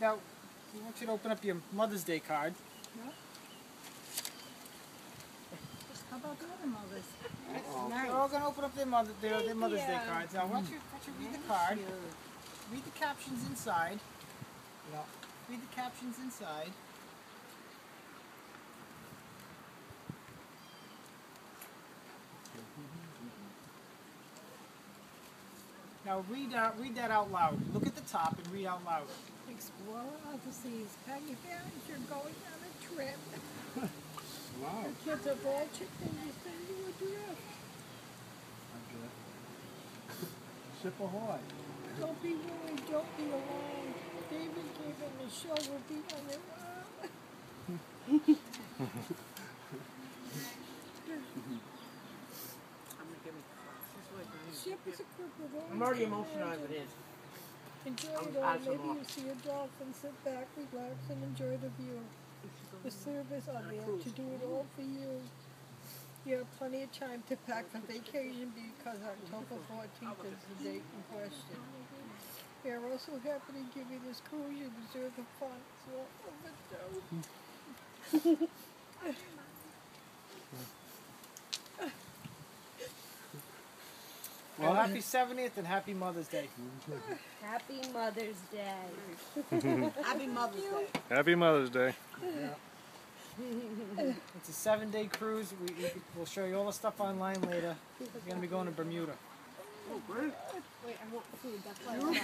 Now, I want you to open up your Mother's Day card. How about the other mothers? They're all going to open up their Mother's Day cards. Now, once you read the card, read the captions inside. Read the captions inside. Now read that out loud. Look at the top and read out loud. Explore overseas. Pack your parents, you're going on a trip. Wow. The kids are bad chicken, you send you a dress. Ship ahoy. Don't be worried, don't be alone. David gave him the show will be on their own. Ship is equipped with all I'm already emotional as it is. Enjoy it all. Maybe you see a dolphin, sit back, relax, and enjoy the view. The service on there to do it all for you. You have plenty of time to pack for vacation because October 14th is the date in question. We are also happy to give you this cruise. You deserve the fun. Well, happy 70th and happy Mother's Day. Happy Mother's Day. Happy Mother's Day. Happy Mother's Day. It's a 7-day cruise. We'll show you all the stuff online later. We're going to be going to Bermuda. Oh, great. Wait, I want food. That's why I want